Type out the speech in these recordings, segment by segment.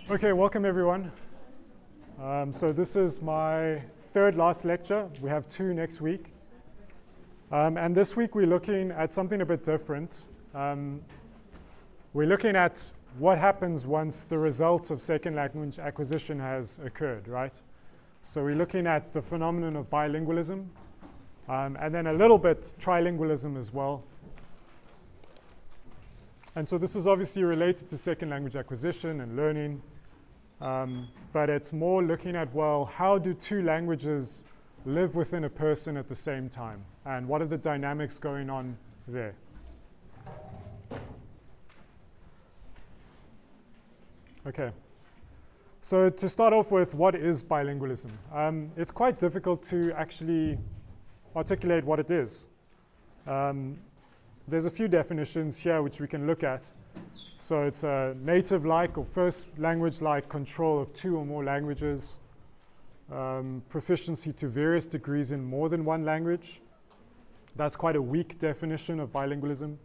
Okay, welcome everyone. So this is my third last lecture. We have two next week. And this week we're looking at something a bit different. We're looking at what happens once the result of second language acquisition has occurred, right? So we're looking at the phenomenon of bilingualism, and then a little bit trilingualism as well. And so this is obviously related to second language acquisition and learning, but it's more looking at, well, how do two languages live within a person at the same time? And what are the dynamics going on there? Okay. So to start off with, what is bilingualism? It's quite difficult to actually articulate what it is. There's a few definitions here which we can look at. So it's a native-like or first language-like control of two or more languages, proficiency to various degrees in more than one language. That's quite a weak definition of bilingualism.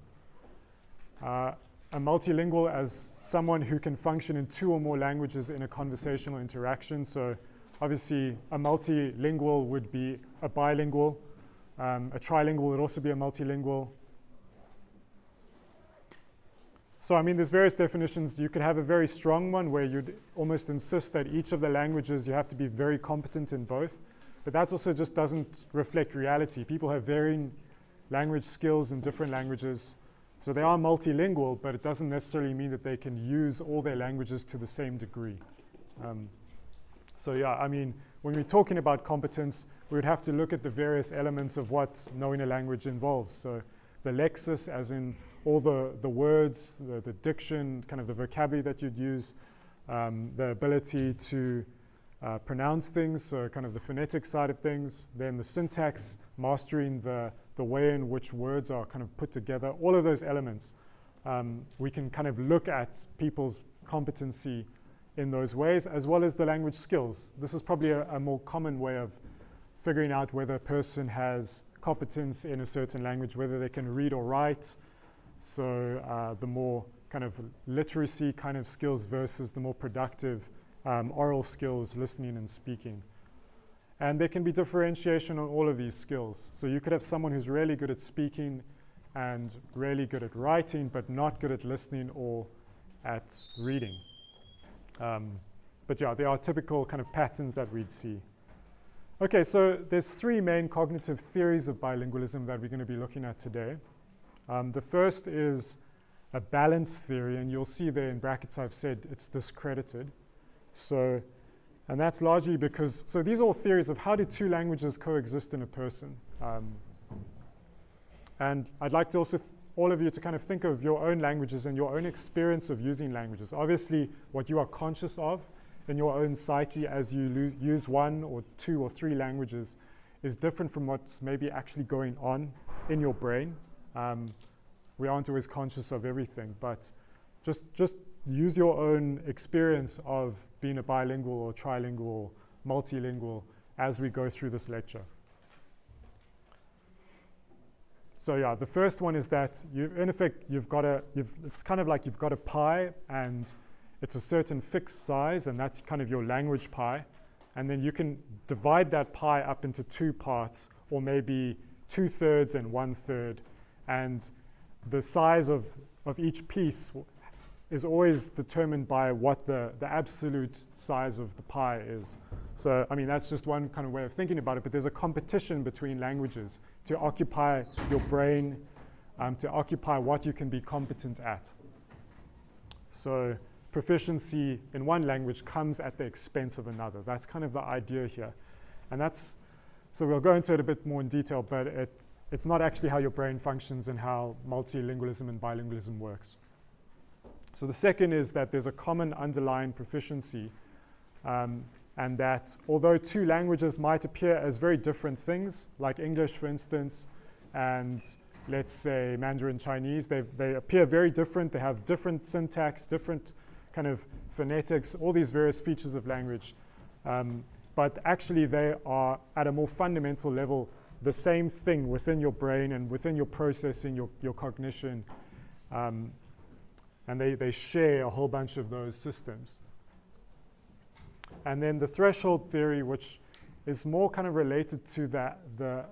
A multilingual as someone who can function in two or more languages in a conversational interaction. So obviously a multilingual would be a bilingual. A trilingual would also be a multilingual. So I mean, there's various definitions. You could have a very strong one where you'd almost insist that each of the languages you have to be very competent in both. But that also just doesn't reflect reality. People have varying language skills in different languages. So they are multilingual, but it doesn't necessarily mean that they can use all their languages to the same degree. So yeah, I mean, when we're talking about competence, we would have to look at the various elements of what knowing a language involves. So the lexis, as in all the words, the diction, kind of the vocabulary that you'd use, the ability to pronounce things, so kind of the phonetic side of things, then the syntax, mastering the way in which words are kind of put together, all of those elements. We can kind of look at people's competency in those ways, as well as the language skills. This is probably a more common way of figuring out whether a person has competence in a certain language, whether they can read or write. So the more kind of literacy kind of skills versus the more productive oral skills, listening and speaking. And there can be differentiation on all of these skills. So you could have someone who's really good at speaking and really good at writing, but not good at listening or at reading. But yeah, there are typical kind of patterns that we'd see. Okay, so there's three main cognitive theories of bilingualism that we're going to be looking at today. The first is a balance theory, and you'll see there in brackets I've said it's discredited. So, and that's largely because, so these are all theories of how do two languages coexist in a person. And I'd like to also all of you to kind of think of your own languages and your own experience of using languages. Obviously, what you are conscious of in your own psyche as you use one or two or three languages is different from what's maybe actually going on in your brain. We aren't always conscious of everything, but just use your own experience of being a bilingual or trilingual, multilingual as we go through this lecture. So yeah, the first one is that in effect it's kind of like you've got a pie and it's a certain fixed size, and that's kind of your language pie. And then you can divide that pie up into two parts, or maybe 2/3 and 1/3. And the size of each piece is always determined by what the absolute size of the pie is. So, I mean, that's just one kind of way of thinking about it, but there's a competition between languages to occupy your brain, to occupy what you can be competent at. So proficiency in one language comes at the expense of another. That's kind of the idea here. And so we'll go into it a bit more in detail, but it's not actually how your brain functions and how multilingualism and bilingualism works. So the second is that there's a common underlying proficiency, and that although two languages might appear as very different things, like English, for instance, and let's say Mandarin Chinese, they appear very different. They have different syntax, different kind of phonetics, all these various features of language. But actually they are at a more fundamental level the same thing within your brain and within your processing, your cognition. And they share a whole bunch of those systems. And then the threshold theory, which is more kind of related to the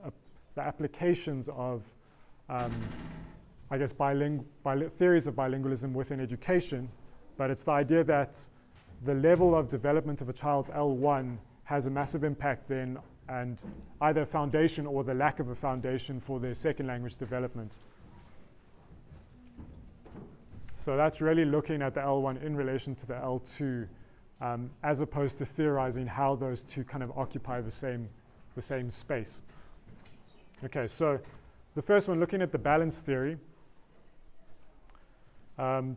applications of, I guess, theories of bilingualism within education. But it's the idea that the level of development of a child's L1 has a massive impact then, and either a foundation or the lack of a foundation for their second language development. So that's really looking at the L1 in relation to the L2, as opposed to theorizing how those two kind of occupy the same space. Okay, so the first one, looking at the balance theory,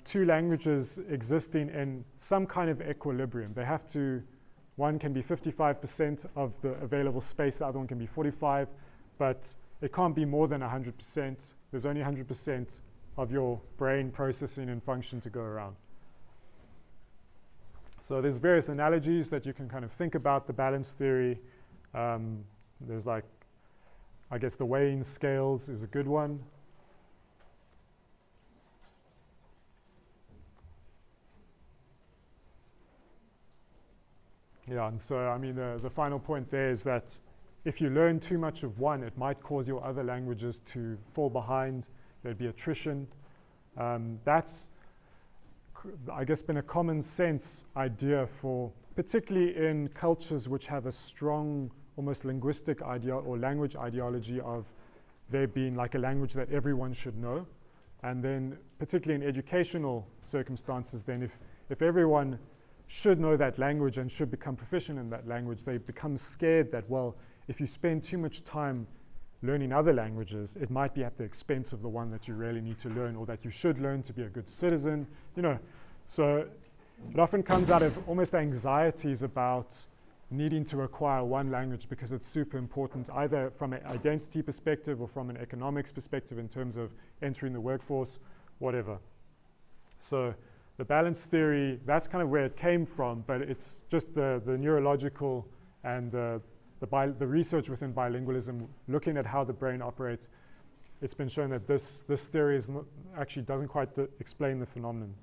two languages existing in some kind of equilibrium. They have to, one can be 55% of the available space, the other one can be 45%, but it can't be more than 100%. There's only 100% of your brain processing and function to go around. So there's various analogies that you can kind of think about the balance theory. There's like, I guess the weighing scales is a good one. Yeah, and so I mean the final point there is that if you learn too much of one, it might cause your other languages to fall behind. There'd be attrition. That's, I guess, been a common sense idea for, particularly in cultures which have a strong, almost linguistic or language ideology of there being like a language that everyone should know. And then particularly in educational circumstances, then if everyone should know that language and should become proficient in that language, they become scared that, well, if you spend too much time learning other languages, it might be at the expense of the one that you really need to learn or that you should learn to be a good citizen, you know. So it often comes out of almost anxieties about needing to acquire one language because it's super important, either from an identity perspective or from an economics perspective in terms of entering the workforce, whatever. So the balance theory, that's kind of where it came from, but it's just the neurological and the research within bilingualism, looking at how the brain operates. It's been shown that this theory is not, actually doesn't quite explain the phenomenon.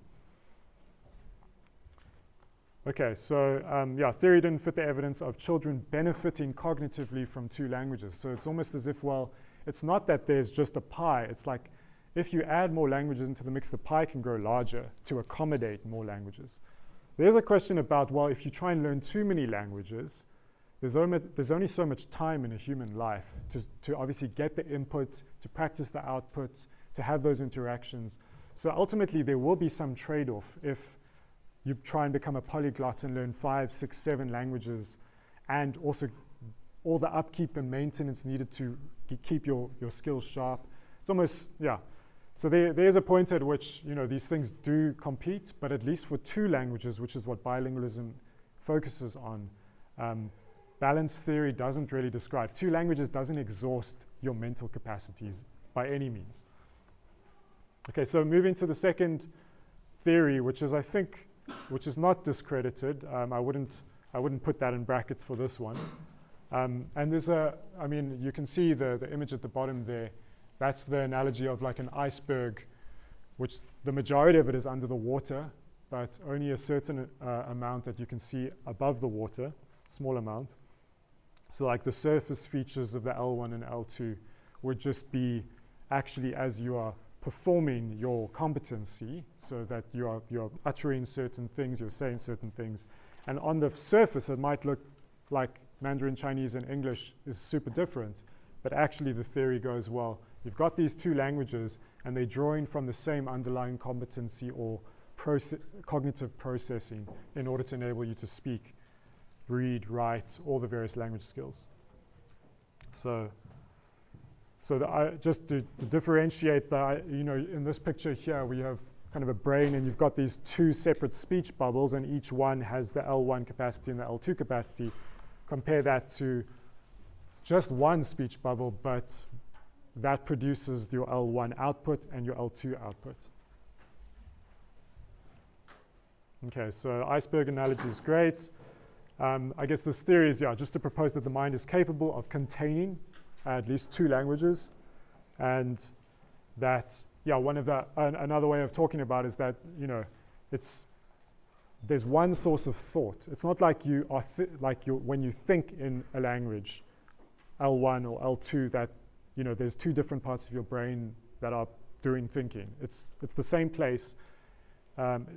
Okay, so yeah, theory didn't fit the evidence of children benefiting cognitively from two languages. So it's almost as if, well, it's not that there's just a pie. It's like if you add more languages into the mix, the pie can grow larger to accommodate more languages. There's a question about, well, if you try and learn too many languages, there's only so much time in a human life to obviously get the input, to practice the output, to have those interactions. So ultimately, there will be some trade-off if you try and become a polyglot and learn 5, 6, 7 languages, and also all the upkeep and maintenance needed to keep your skills sharp. It's almost, yeah. So there's a point at which, you know, these things do compete, but at least for two languages, which is what bilingualism focuses on, balance theory doesn't really describe. Two languages doesn't exhaust your mental capacities by any means. Okay, so moving to the second theory, which is, I think, which is not discredited. I wouldn't put that in brackets for this one. And there's I mean, you can see the image at the bottom there. That's the analogy of like an iceberg, which the majority of it is under the water, but only a certain amount that you can see above the water, small amount. So like the surface features of the L1 and L2 would just be actually as you are performing your competency, so that you're uttering certain things, you're saying certain things. And on the surface, it might look like Mandarin Chinese and English is super different, but actually the theory goes, well, you've got these two languages and they're drawing from the same underlying competency or cognitive processing in order to enable you to speak, read, write, all the various language skills. So just to differentiate that, you know, in this picture here, we have kind of a brain and you've got these two separate speech bubbles and each one has the L1 capacity and the L2 capacity. Compare that to just one speech bubble, but that produces your L1 output and your L2 output. Okay, so iceberg analogy is great. I guess this theory is, yeah, just to propose that the mind is capable of containing at least two languages, and that, yeah, one of the another way of talking about is that, you know, it's there's one source of thought. It's not like you are when you think in a language, L1 or L2, that there's two different parts of your brain that are doing thinking. It's the same place.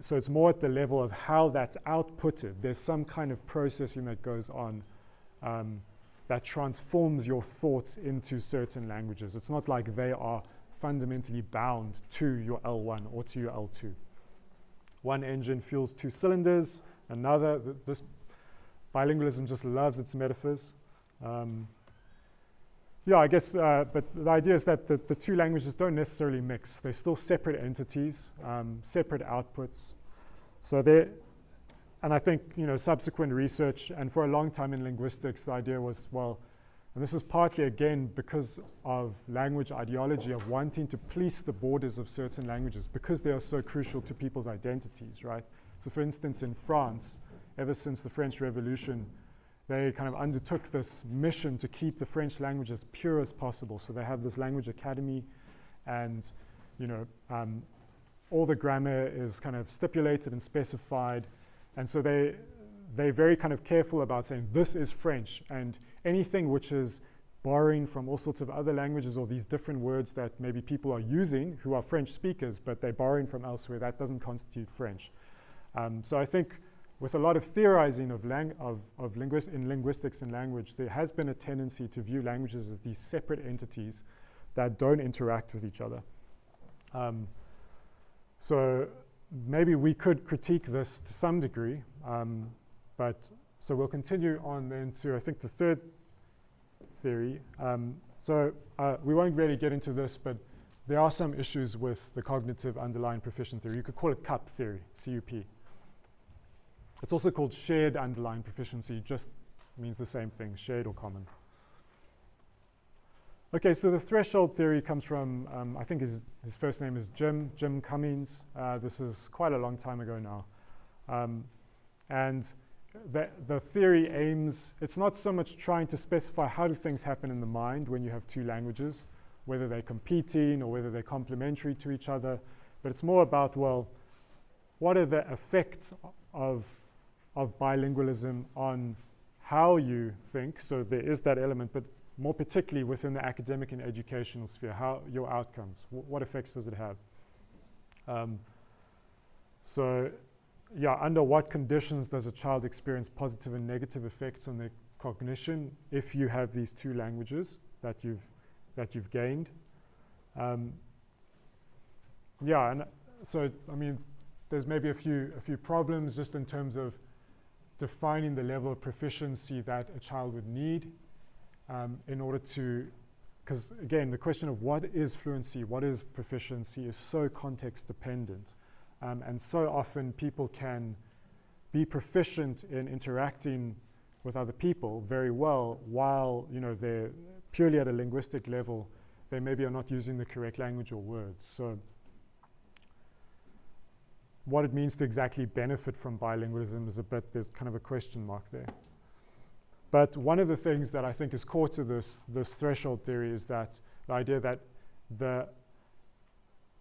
So it's more at the level of how that's outputted. There's some kind of processing that goes on that transforms your thoughts into certain languages. It's not like they are fundamentally bound to your L1 or to your L2. One engine fuels two cylinders, another. This bilingualism just loves its metaphors. Yeah, I guess, but the idea is that the two languages don't necessarily mix. They're still separate entities, separate outputs. So and I think, subsequent research, and for a long time in linguistics, the idea was, well, and this is partly, again, because of language ideology of wanting to police the borders of certain languages because they are so crucial to people's identities, right? So for instance, in France, ever since the French Revolution, they kind of undertook this mission to keep the French language as pure as possible. So they have this language academy, and all the grammar is kind of stipulated and specified. And so they're very kind of careful about saying this is French, and anything which is borrowing from all sorts of other languages or these different words that maybe people are using who are French speakers, but they're borrowing from elsewhere, that doesn't constitute French. So I think with a lot of theorizing in linguistics and language, there has been a tendency to view languages as these separate entities that don't interact with each other. So maybe we could critique this to some degree, so we'll continue on then to, I think, the third theory. We won't really get into this, but there are some issues with the cognitive underlying proficient theory. You could call it CUP theory, CUP. It's also called shared underlying proficiency, just means the same thing, shared or common. Okay, so the threshold theory comes from, I think his first name is Jim Cummings. This is quite a long time ago now. And the theory aims, it's not so much trying to specify how do things happen in the mind when you have two languages, whether they're competing or whether they're complementary to each other, but it's more about, well, what are the effects of bilingualism on how you think? So there is that element, but more particularly within the academic and educational sphere, how your outcomes, what effects does it have? Under what conditions does a child experience positive and negative effects on their cognition if you have these two languages that you've gained? And so I mean, there's maybe a few problems just in terms of defining the level of proficiency that a child would need in order to, because again, the question of what is fluency, what is proficiency is so context dependent. And so often people can be proficient in interacting with other people very well while they're purely at a linguistic level, they maybe are not using the correct language or words. So what it means to exactly benefit from bilingualism is there's kind of a question mark there. But one of the things that I think is core to this threshold theory is that the idea that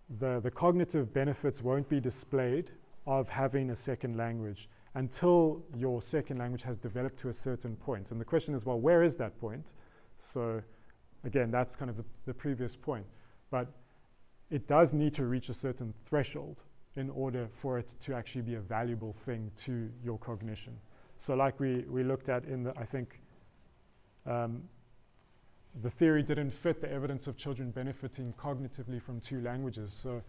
the cognitive benefits won't be displayed of having a second language until your second language has developed to a certain point. And the question is, well, where is that point? So again, that's kind of the previous point. But it does need to reach a certain threshold in order for it to actually be a valuable thing to your cognition. So like we looked at in I think the theory didn't fit the evidence of children benefiting cognitively from two languages. So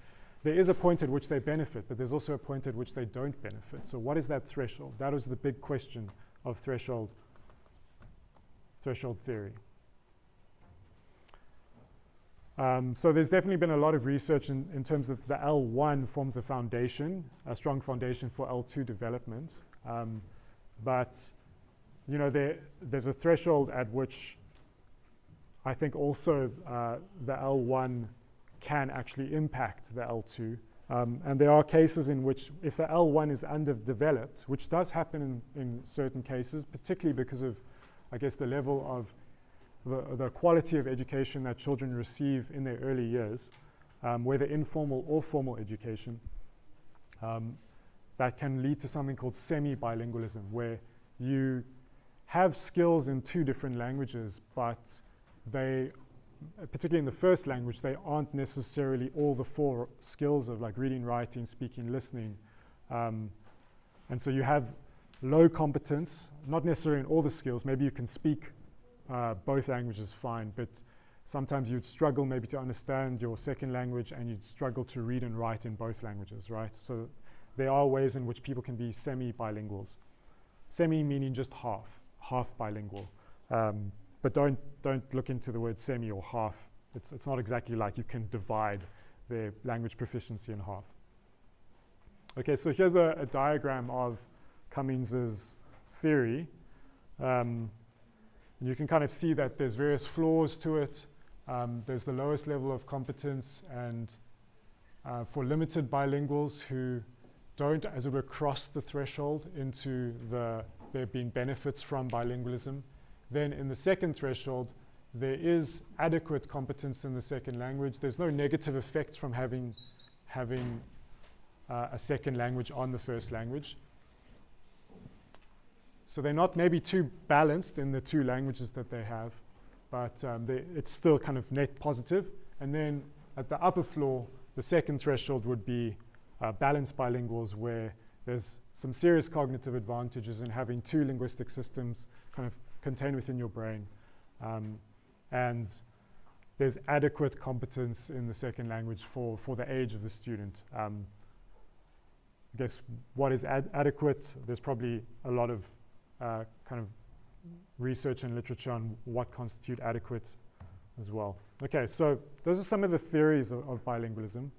there is a point at which they benefit, but there's also a point at which they don't benefit. So what is that threshold? That was the big question of threshold theory. So there's definitely been a lot of research in terms of the L1 forms a foundation, a strong foundation for L2 development. But there's a threshold at which I think also the L1 can actually impact the L2. And there are cases in which if the L1 is underdeveloped, which does happen in certain cases, particularly because of, I guess, the level of the quality of education that children receive in their early years, whether informal or formal education, that can lead to something called semi-bilingualism, where you have skills in two different languages, but they, particularly in the first language, they aren't necessarily all the four skills of like reading, writing, speaking, listening. And so you have low competence, not necessarily in all the skills. Maybe you can speak both languages fine, but sometimes you'd struggle maybe to understand your second language, and you'd struggle to read and write in both languages, right? So there are ways in which people can be semi-bilinguals. Semi meaning just half bilingual. But don't look into the word semi or half. It's not exactly like you can divide their language proficiency in half. Okay, so here's a diagram of Cummings's theory. And you can kind of see that there's various flaws to it. There's the lowest level of competence, and for limited bilinguals who don't, as it were, cross the threshold into there being benefits from bilingualism. Then in the second threshold, there is adequate competence in the second language. There's no negative effects from having a second language on the first language. So they're not maybe too balanced in the two languages that they have, but it's still kind of net positive. And then at the upper floor, the second threshold would be balanced bilinguals, where there's some serious cognitive advantages in having two linguistic systems kind of contained within your brain. And there's adequate competence in the second language for the age of the student. I guess what is adequate, there's probably a lot of kind of research and literature on what constitute adequate as well. Okay, so those are some of the theories of bilingualism.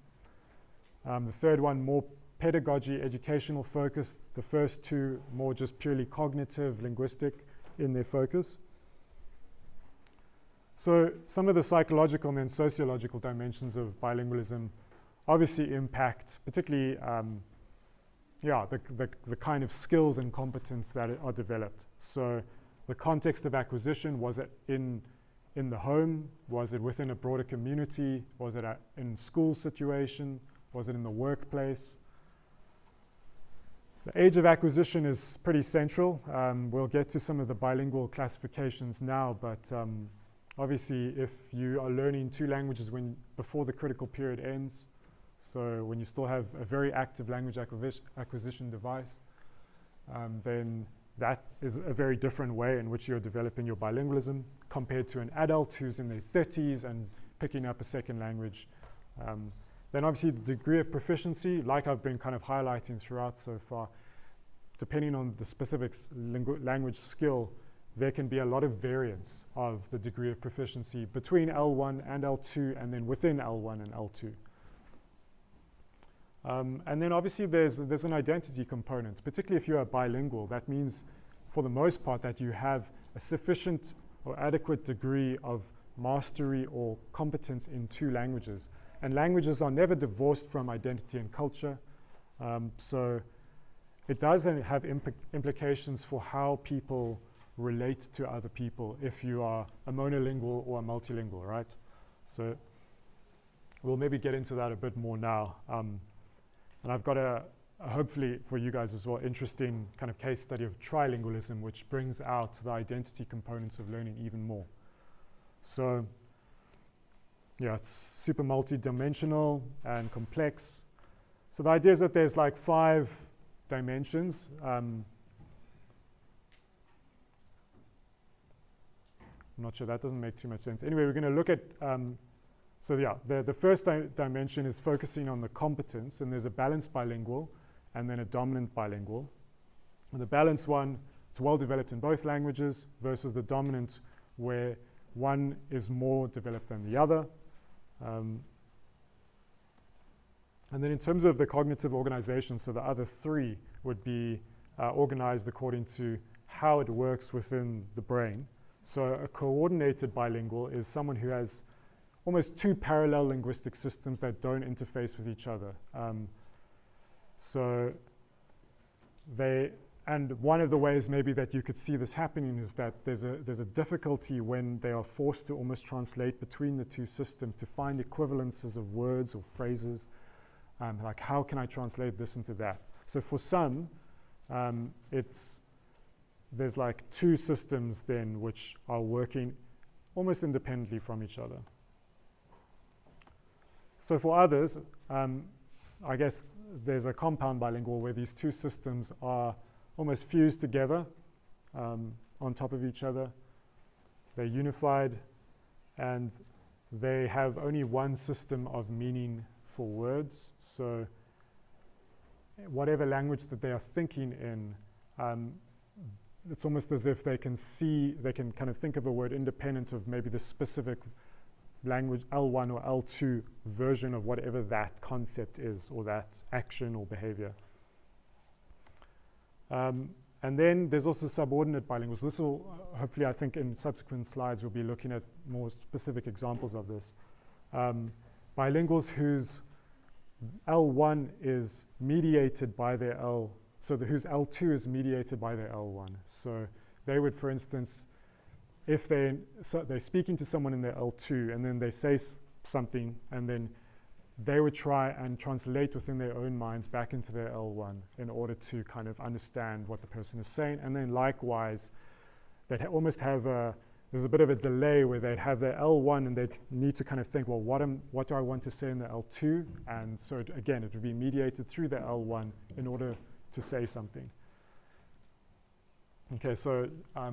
The third one, more pedagogy, educational focus. The first two, more just purely cognitive, linguistic in their focus. So some of the psychological and then sociological dimensions of bilingualism obviously impact, particularly the kind of skills and competence that are developed. So the context of acquisition, was it in the home? Was it within a broader community? Was it in school situation? Was it in the workplace? The age of acquisition is pretty central. We'll get to some of the bilingual classifications now, but obviously if you are learning two languages before the critical period ends, so when you still have a very active language acquisition device, then that is a very different way in which you're developing your bilingualism compared to an adult who's in their 30s and picking up a second language. Then obviously the degree of proficiency, like I've been kind of highlighting throughout so far, depending on the specific language skill, there can be a lot of variance of the degree of proficiency between L1 and L2, and then within L1 and L2. And then obviously there's an identity component, particularly if you are bilingual. That means for the most part that you have a sufficient or adequate degree of mastery or competence in two languages. And languages are never divorced from identity and culture. So it does have implications for how people relate to other people if you are a monolingual or a multilingual, right? So we'll maybe get into that a bit more now. And I've got a hopefully for you guys as well, interesting kind of case study of trilingualism, which brings out the identity components of learning even more. So yeah, it's super multi-dimensional and complex. So the idea is that there's like 5 dimensions. I'm not sure, that doesn't make too much sense. Anyway, we're going to look at, so yeah, the first dimension is focusing on the competence, and there's a balanced bilingual and then a dominant bilingual. And the balanced one, it's well developed in both languages, versus the dominant where one is more developed than the other. And then in terms of the cognitive organization, so the other 3 would be organized according to how it works within the brain. So a coordinated bilingual is someone who has almost 2 parallel linguistic systems that don't interface with each other. And one of the ways maybe that you could see this happening is that there's a difficulty when they are forced to almost translate between the 2 systems to find equivalences of words or phrases. Like, how can I translate this into that? So for some, there's like two systems then which are working almost independently from each other. So for others, I guess there's a compound bilingual where these two systems are almost fused together on top of each other. They're unified, and they have only one system of meaning for words. So whatever language that they are thinking in, it's almost as if they can kind of think of a word independent of maybe the specific language L1 or L2 version of whatever that concept is, or that action or behavior. And then there's also subordinate bilinguals. This will, hopefully, I think in subsequent slides, we'll be looking at more specific examples of this. Bilinguals whose L1 is mediated by their whose L2 is mediated by their L1. So they would, for instance, if they're speaking to someone in their L2 and then they say something, and then they would try and translate within their own minds back into their L1 in order to kind of understand what the person is saying. And then likewise, they almost have there's a bit of a delay where they'd have their L1 and they need to kind of think, well, what do I want to say in the L2? And so again, it would be mediated through the L1 in order to say something. Okay, so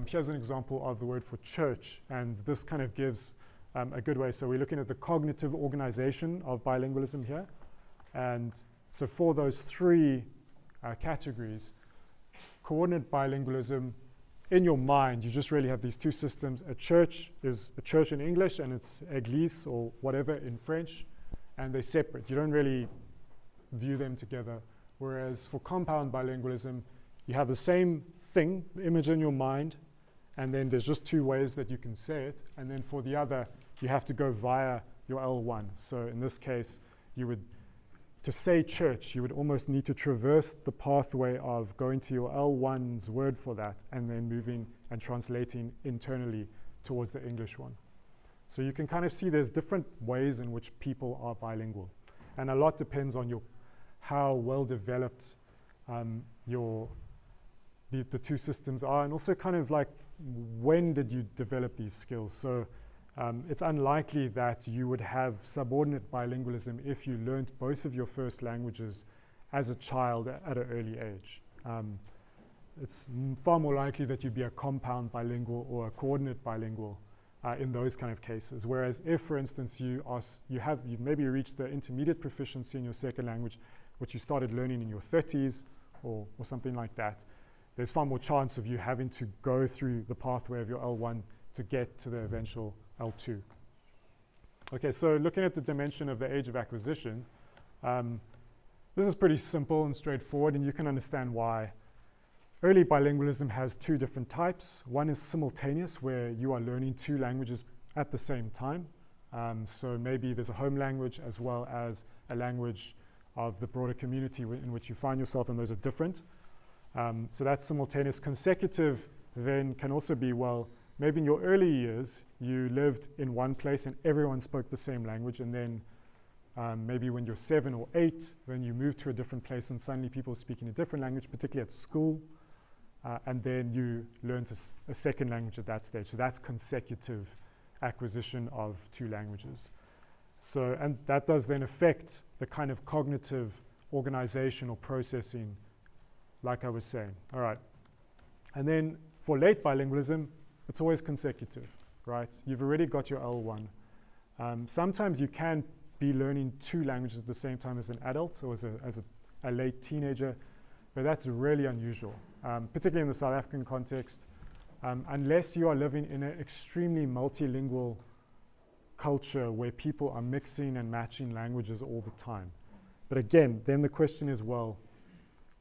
here's an example of the word for church, and this kind of gives a good way. So we're looking at the cognitive organization of bilingualism here. And so for those three categories, coordinate bilingualism, in your mind, you just really have these two systems. A church is a church in English, and it's église or whatever in French, and they're separate. You don't really view them together. Whereas for compound bilingualism, you have the same thing, the image in your mind, and then there's just two ways that you can say it. And then for the other, you have to go via your L1. So in this case, to say church, you would almost need to traverse the pathway of going to your L1's word for that, and then moving and translating internally towards the English one. So you can kind of see there's different ways in which people are bilingual. And a lot depends on how well developed the two systems are, and also kind of like when did you develop these skills. So it's unlikely that you would have subordinate bilingualism if you learned both of your first languages as a child at an early age. It's far more likely that you'd be a compound bilingual or a coordinate bilingual in those kind of cases. Whereas if, for instance, you've maybe reached the intermediate proficiency in your second language, which you started learning in your 30s or something like that, there's far more chance of you having to go through the pathway of your L1 to get to the eventual L2. Okay, so looking at the dimension of the age of acquisition, this is pretty simple and straightforward, and you can understand why. Early bilingualism has two different types. One is simultaneous, where you are learning two languages at the same time. So maybe there's a home language as well as a language of the broader community in which you find yourself, and those are different. So that's simultaneous. Consecutive then can also be, well, maybe in your early years, you lived in one place and everyone spoke the same language, and then maybe when you're 7 or 8, then you move to a different place and suddenly people are speaking a different language, particularly at school, and then you learn a second language at that stage. So that's consecutive acquisition of two languages. So, and that does then affect the kind of cognitive organization or processing, like I was saying. All right. And then for late bilingualism, it's always consecutive, right? You've already got your L1. Sometimes you can be learning two languages at the same time as an adult or as a late teenager, but that's really unusual, particularly in the South African context, unless you are living in an extremely multilingual culture where people are mixing and matching languages all the time. But again, then the question is, well,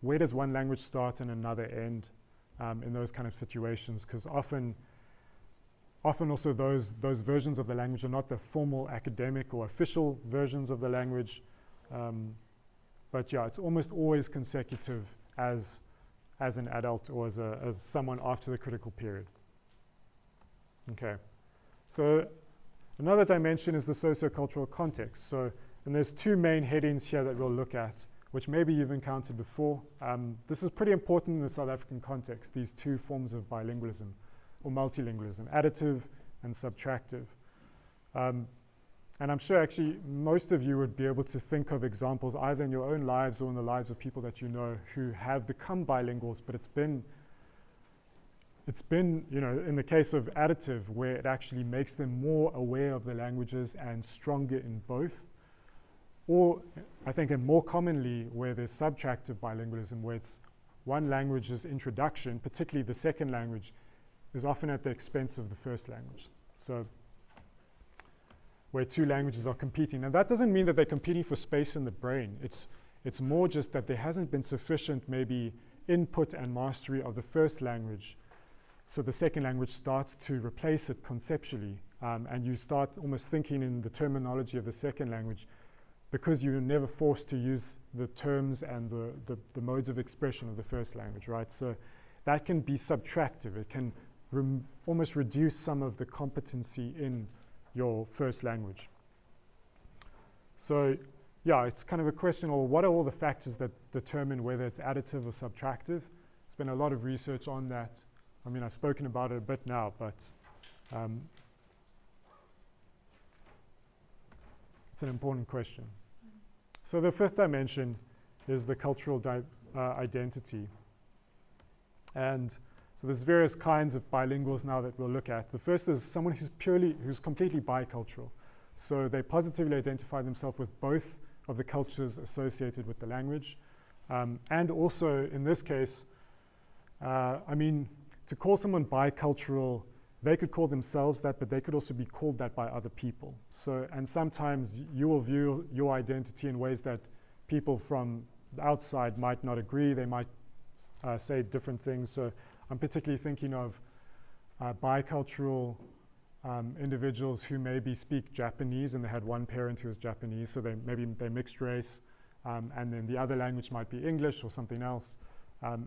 where does one language start and another end in those kind of situations? Because often also those versions of the language are not the formal academic or official versions of the language. But yeah, it's almost always consecutive as an adult or as someone after the critical period. Okay, so another dimension is the sociocultural context. So And there's two main headings here that we'll look at, which maybe you've encountered before. This is pretty important in the South African context, these two forms of bilingualism or multilingualism, additive and subtractive. And I'm sure actually most of you would be able to think of examples either in your own lives or in the lives of people that you know who have become bilinguals, but it's been, you know, in the case of additive, where it actually makes them more aware of the languages and stronger in both. Or I think and more commonly where there's subtractive bilingualism, where it's one language's introduction, particularly the second language, is often at the expense of the first language. So where two languages are competing. And that doesn't mean that they're competing for space in the brain. It's more just that there hasn't been sufficient maybe input and mastery of the first language. So the second language starts to replace it conceptually. And you start almost thinking in the terminology of the second language because you're never forced to use the terms and the modes of expression of the first language, right? So that can be subtractive. It can almost reduce some of the competency in your first language. So yeah, it's kind of a question of what are all the factors that determine whether it's additive or subtractive? There's been a lot of research on that. I mean, I've spoken about it a bit now, but it's an important question. So the fifth dimension is the cultural identity. And so there's various kinds of bilinguals now that we'll look at. The first is someone who's completely bicultural. So they positively identify themselves with both of the cultures associated with the language. And also in this case, I mean, to call someone bicultural, they could call themselves that, but they could also be called that by other people. So, and sometimes you will view your identity in ways that people from the outside might not agree. They might say different things. So I'm particularly thinking of bicultural individuals who maybe speak Japanese and they had one parent who was Japanese, so maybe they're mixed race, and then the other language might be English or something else.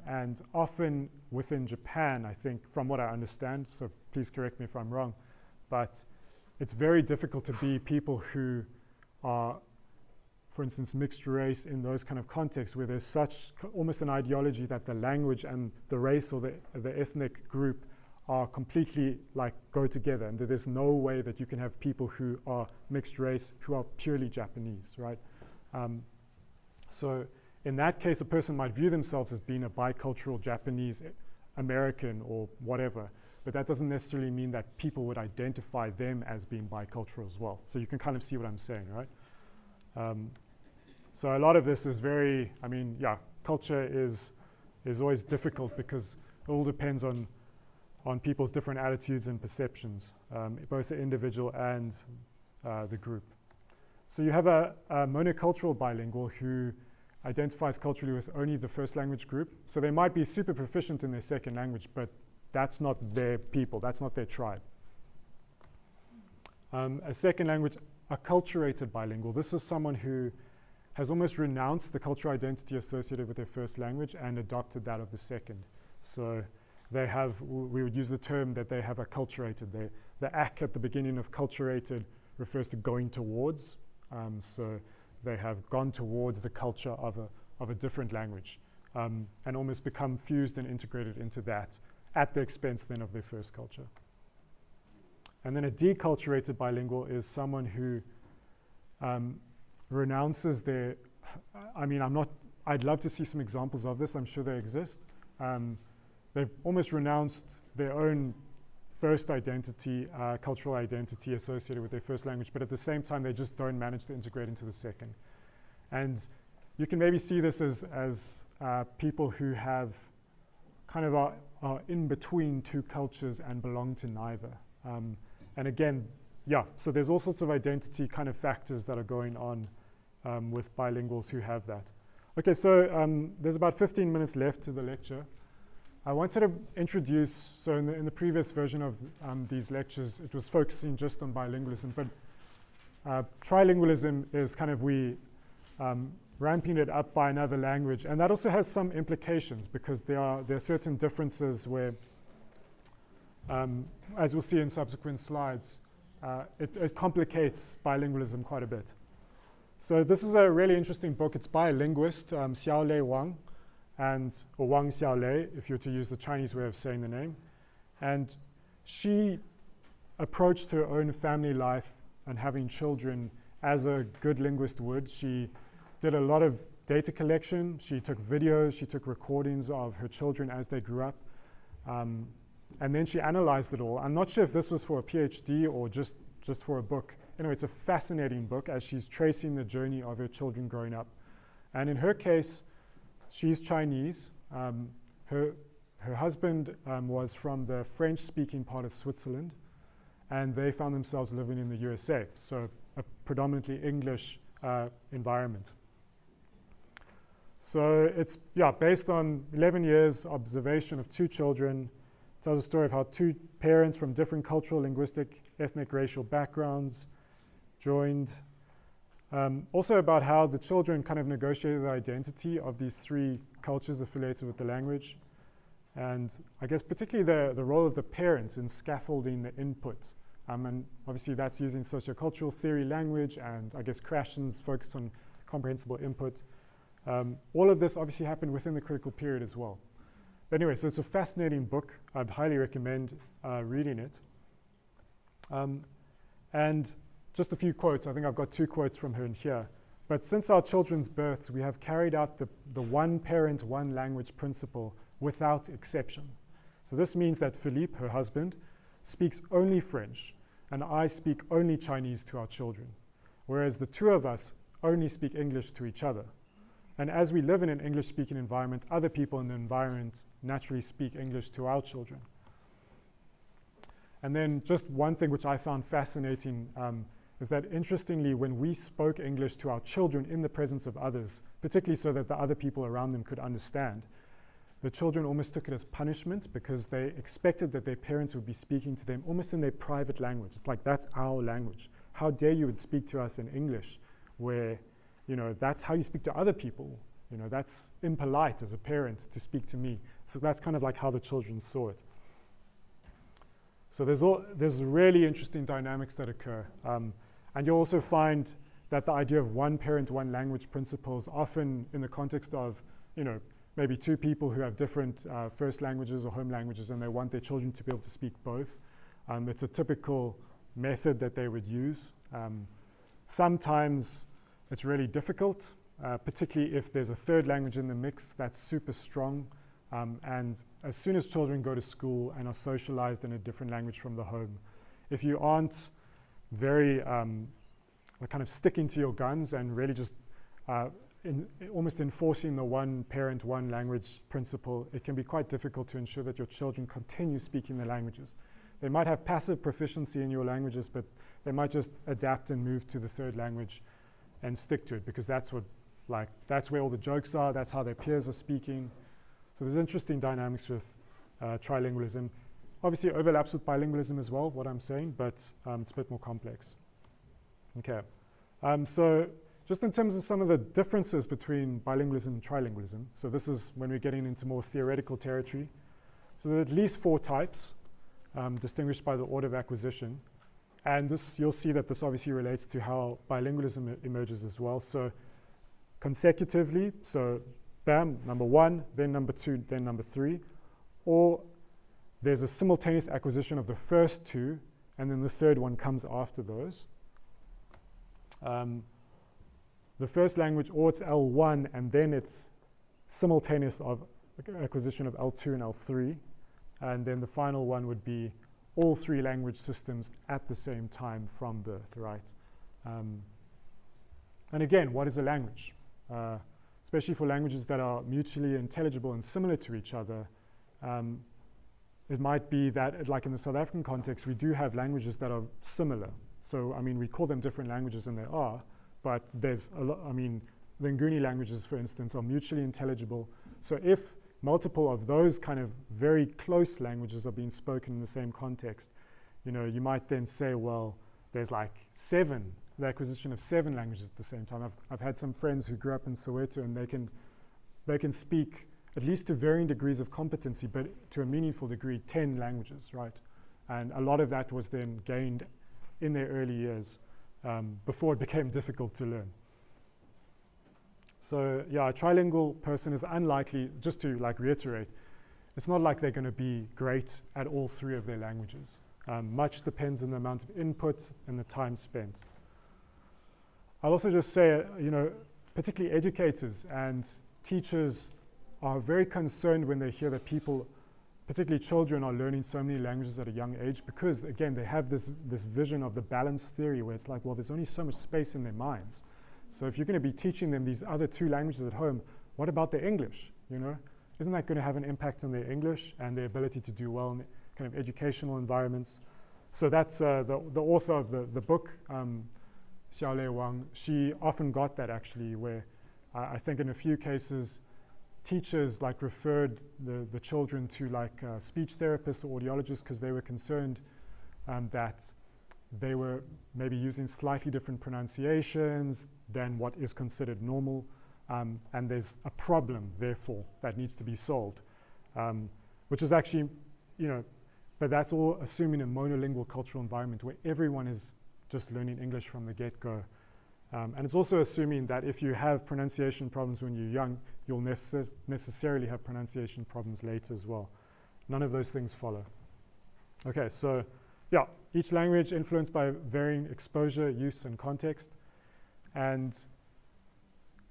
And often within Japan, I think, from what I understand, so please correct me if I'm wrong, but it's very difficult to be people who are, for instance, mixed race in those kind of contexts where there's such almost an ideology that the language and the race or the ethnic group are completely like go together, and that there's no way that you can have people who are mixed race who are purely Japanese, right? So in that case, a person might view themselves as being a bicultural Japanese American or whatever, but that doesn't necessarily mean that people would identify them as being bicultural as well. So you can kind of see what I'm saying, right? So a lot of this is very, I mean, yeah, culture is always difficult because it all depends on people's different attitudes and perceptions, both the individual and the group. So you have a monocultural bilingual who identifies culturally with only the first language group. So they might be super proficient in their second language, but that's not their people, that's not their tribe. A second language, acculturated bilingual. This is someone who has almost renounced the cultural identity associated with their first language and adopted that of the second. So they have, we would use the term that they have acculturated. The ak at the beginning of culturated refers to going towards. So they have gone towards the culture of a different language and almost become fused and integrated into that at the expense then of their first culture. And then a deculturated bilingual is someone who renounces their, I mean, I'd love to see some examples of this, I'm sure they exist. They've almost renounced their own first identity, cultural identity associated with their first language, but at the same time they just don't manage to integrate into the second. And you can maybe see this as people who have kind of are in between two cultures and belong to neither. And again, yeah, so there's all sorts of identity kind of factors that are going on with bilinguals who have that. Okay, so there's about 15 minutes left to the lecture. I wanted to introduce, so in the previous version of these lectures, it was focusing just on bilingualism, but trilingualism is kind of ramping it up by another language, and that also has some implications because there are certain differences where, as we'll see in subsequent slides, it complicates bilingualism quite a bit. So this is a really interesting book. It's by a linguist, Xiaolei Wang, or Wang Xiaolei, if you're to use the Chinese way of saying the name. And she approached her own family life and having children as a good linguist would. She did a lot of data collection. She took videos, she took recordings of her children as they grew up. And then she analyzed it all. I'm not sure if this was for a PhD or just for a book. Anyway, it's a fascinating book as she's tracing the journey of her children growing up. And in her case, she's Chinese. Her husband was from the French-speaking part of Switzerland, and they found themselves living in the USA, so a predominantly English environment. So it's based on 11 years observation of 2 children. Tells a story of how 2 parents from different cultural, linguistic, ethnic, racial backgrounds joined. Also about how the children kind of negotiated the identity of these 3 cultures affiliated with the language. And I guess particularly the role of the parents in scaffolding the input. And obviously that's using sociocultural theory language, and I guess Krashen's focus on comprehensible input. All of this obviously happened within the critical period as well. But anyway, so it's a fascinating book. I'd highly recommend reading it. And just a few quotes. I think I've got 2 quotes from her in here. But since our children's births, we have carried out the one parent, one language principle without exception. So this means that Philippe, her husband, speaks only French, and I speak only Chinese to our children, whereas the 2 of us only speak English to each other. And as we live in an English-speaking environment, other people in the environment naturally speak English to our children. And then just one thing which I found fascinating is that interestingly, when we spoke English to our children in the presence of others, particularly so that the other people around them could understand, the children almost took it as punishment because they expected that their parents would be speaking to them almost in their private language. It's like, that's our language. How dare you would speak to us in English, where, that's how you speak to other people. That's impolite as a parent to speak to me. So that's kind of like how the children saw it. So there's really interesting dynamics that occur. And you'll also find that the idea of one parent, one language principles often in the context of, maybe 2 people who have different first languages or home languages, and they want their children to be able to speak both. It's a typical method that they would use. Sometimes it's really difficult, particularly if there's a 3rd language in the mix that's super strong. And as soon as children go to school and are socialized in a different language from the home, if you aren't very kind of sticking to your guns and really just almost enforcing the one parent, one language principle, it can be quite difficult to ensure that your children continue speaking the languages. They might have passive proficiency in your languages, but they might just adapt and move to the 3rd language and stick to it, because that's where all the jokes are, that's how their peers are speaking. So there's interesting dynamics with trilingualism. Obviously it overlaps with bilingualism as well, what I'm saying, but it's a bit more complex. Okay, so just in terms of some of the differences between bilingualism and trilingualism, so this is when we're getting into more theoretical territory. So there are at least 4 types, distinguished by the order of acquisition. And this, you'll see that this obviously relates to how bilingualism emerges as well. So consecutively, so bam, number 1, then number 2, then number 3. Or there's a simultaneous acquisition of the first 2, and then the 3rd one comes after those. The first language, or it's L1, and then it's simultaneous of acquisition of L2 and L3. And then the final one would be all 3 language systems at the same time from birth, right? And again, what is a language? Especially for languages that are mutually intelligible and similar to each other, it might be that, like in the South African context, we do have languages that are similar. So, we call them different languages than they are, but there's a lot, the Nguni languages, for instance, are mutually intelligible. So if multiple of those kind of very close languages are being spoken in the same context, you might then say, well, there's like 7, the acquisition of 7 languages at the same time. I've had some friends who grew up in Soweto, and they can speak, at least to varying degrees of competency, but to a meaningful degree, 10 languages, right? And a lot of that was then gained in their early years before it became difficult to learn. So yeah, a trilingual person is unlikely, just to like reiterate, it's not like they're going to be great at all three of their languages. Much depends on the amount of input and the time spent. I'll also just say, particularly educators and teachers are very concerned when they hear that people, particularly children, are learning so many languages at a young age because, again, they have this vision of the balance theory where it's like, well, there's only so much space in their minds. So if you're going to be teaching them these other two languages at home, what about their English, Isn't that going to have an impact on their English and their ability to do well in kind of educational environments? So that's the author of the book, Xiaolei Wang. She often got that actually, where I think in a few cases, teachers like referred the children to like speech therapists or audiologists because they were concerned that they were maybe using slightly different pronunciations than what is considered normal. And there's a problem, therefore, that needs to be solved, which is actually, but that's all assuming a monolingual cultural environment where everyone is just learning English from the get-go. And it's also assuming that if you have pronunciation problems when you're young, you'll necessarily have pronunciation problems later as well. None of those things follow. Okay, so yeah, each language influenced by varying exposure, use, and context. And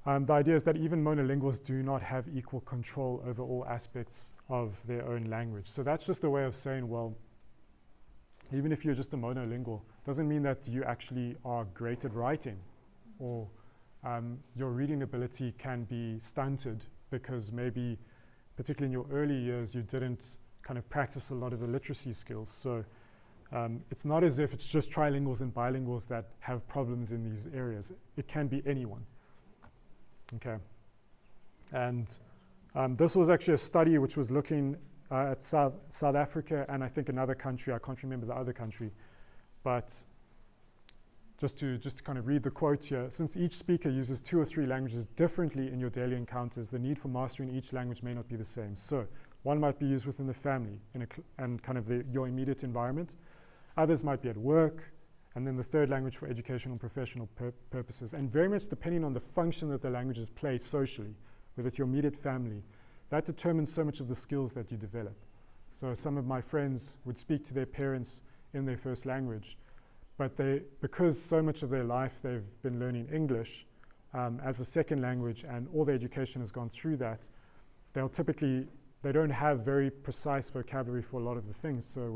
the idea is that even monolinguals do not have equal control over all aspects of their own language. So that's just a way of saying, well, even if you're just a monolingual, doesn't mean that you actually are great at writing, or your reading ability can be stunted because maybe, particularly in your early years, you didn't kind of practice a lot of the literacy skills. So it's not as if it's just trilinguals and bilinguals that have problems in these areas. It can be anyone. Okay, and this was actually a study which was looking at South Africa and I think another country. I can't remember the other country, but just to kind of read the quote here, since each speaker uses 2 or 3 languages differently in your daily encounters, the need for mastering each language may not be the same. So one might be used within the family and kind of your immediate environment. Others might be at work, and then the third language for educational and professional purposes. And very much depending on the function that the languages play socially, whether it's your immediate family, that determines so much of the skills that you develop. So some of my friends would speak to their parents in their first language, but because so much of their life they've been learning English as a second language and all their education has gone through that, they don't have very precise vocabulary for a lot of the things. So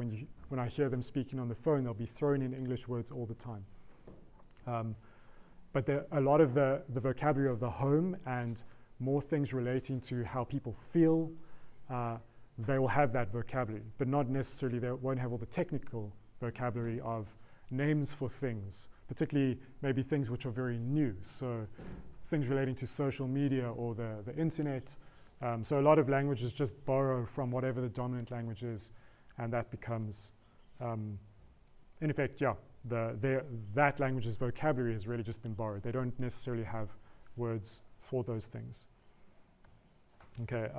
when I hear them speaking on the phone, they'll be throwing in English words all the time. But a lot of the vocabulary of the home and more things relating to how people feel, they will have that vocabulary, but not necessarily, they won't have all the technical vocabulary of names for things, particularly maybe things which are very new. So things relating to social media or the internet. So a lot of languages just borrow from whatever the dominant language is, and that becomes, in effect, yeah, that language's vocabulary has really just been borrowed. They don't necessarily have words for those things. Okay,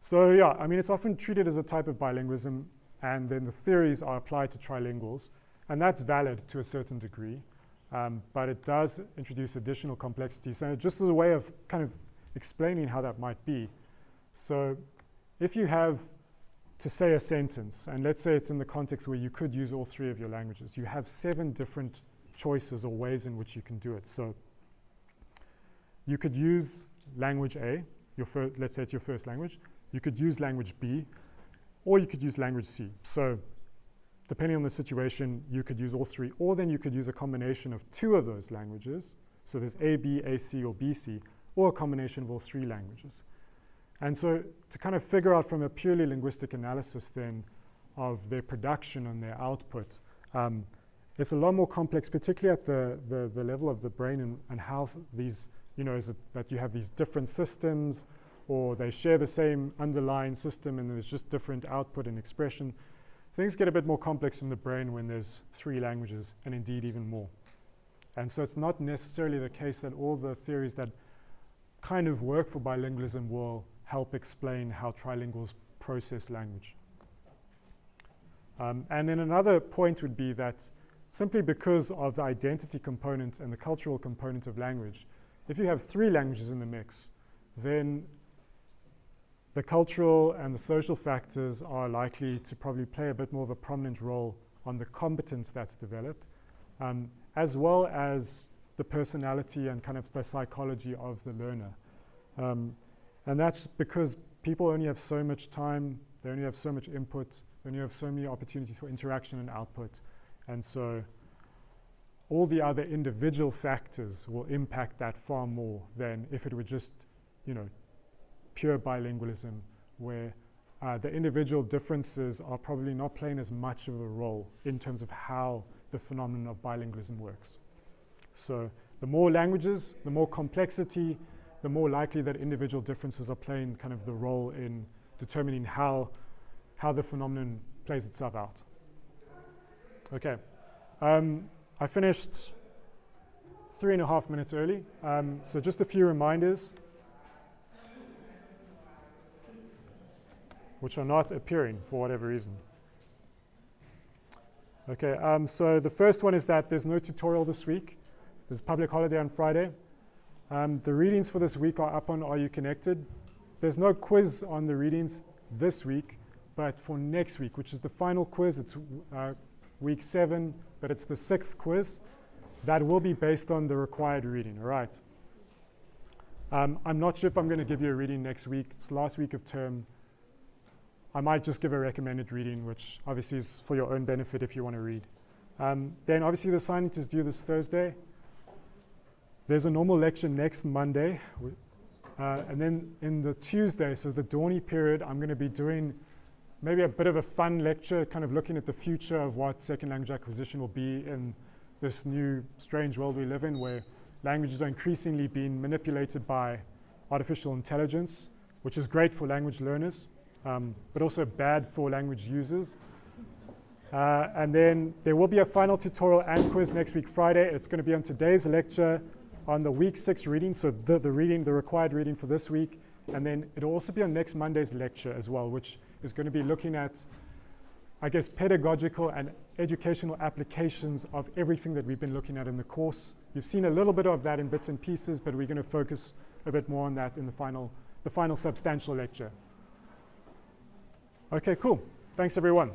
so yeah, I mean, it's often treated as a type of bilingualism, and then the theories are applied to trilinguals, and that's valid to a certain degree, but it does introduce additional complexity. So just as a way of kind of explaining how that might be. So if you have to say a sentence, and let's say it's in the context where you could use all 3 of your languages, you have 7 different choices or ways in which you can do it. So you could use language A, let's say it's your first language. You could use language B, or you could use language C. So depending on the situation, you could use all 3, or then you could use a combination of 2 of those languages. So there's A, B, AC, or BC, or a combination of all 3 languages. And so to kind of figure out from a purely linguistic analysis then of their production and their output, it's a lot more complex, particularly at the level of the brain and how these, is it that you have these different systems, or they share the same underlying system and there's just different output and expression. Things get a bit more complex in the brain when there's 3 languages, and indeed even more. And so it's not necessarily the case that all the theories that kind of work for bilingualism will help explain how trilinguals process language. And then another point would be that simply because of the identity component and the cultural component of language, If you have 3 languages in the mix, then the cultural and the social factors are likely to probably play a bit more of a prominent role on the competence that's developed, as well as the personality and kind of the psychology of the learner. And that's because people only have so much time, they only have so much input, they only have so many opportunities for interaction and output. And so all the other individual factors will impact that far more than if it were just, pure bilingualism, where the individual differences are probably not playing as much of a role in terms of how the phenomenon of bilingualism works. So the more languages, the more complexity, the more likely that individual differences are playing kind of the role in determining how the phenomenon plays itself out. Okay. I finished 3.5 minutes early, so just a few reminders, which are not appearing for whatever reason. Okay, so the first one is that there's no tutorial this week. There's a public holiday on Friday. The readings for this week are up on Are You Connected? There's no quiz on the readings this week, but for next week, which is the final quiz, it's week 7, but it's the 6th quiz. That will be based on the required reading, all right? I'm not sure if I'm going to give you a reading next week. It's the last week of term. I might just give a recommended reading, which obviously is for your own benefit if you want to read. Then obviously the assignment is due this Thursday. There's a normal lecture next Monday. And then in the Tuesday, so the Dawny period, I'm going to be doing maybe a bit of a fun lecture, kind of looking at the future of what second language acquisition will be in this new strange world we live in, where languages are increasingly being manipulated by artificial intelligence, which is great for language learners, but also bad for language users. And then there will be a final tutorial and quiz next week, Friday. It's going to be on today's lecture on the week 6 reading, so the required reading for this week. And then it'll also be on next Monday's lecture as well, which is going to be looking at, I guess, pedagogical and educational applications of everything that we've been looking at in the course. You've seen a little bit of that in bits and pieces, but we're going to focus a bit more on that in the final substantial lecture. Okay, cool. Thanks, everyone.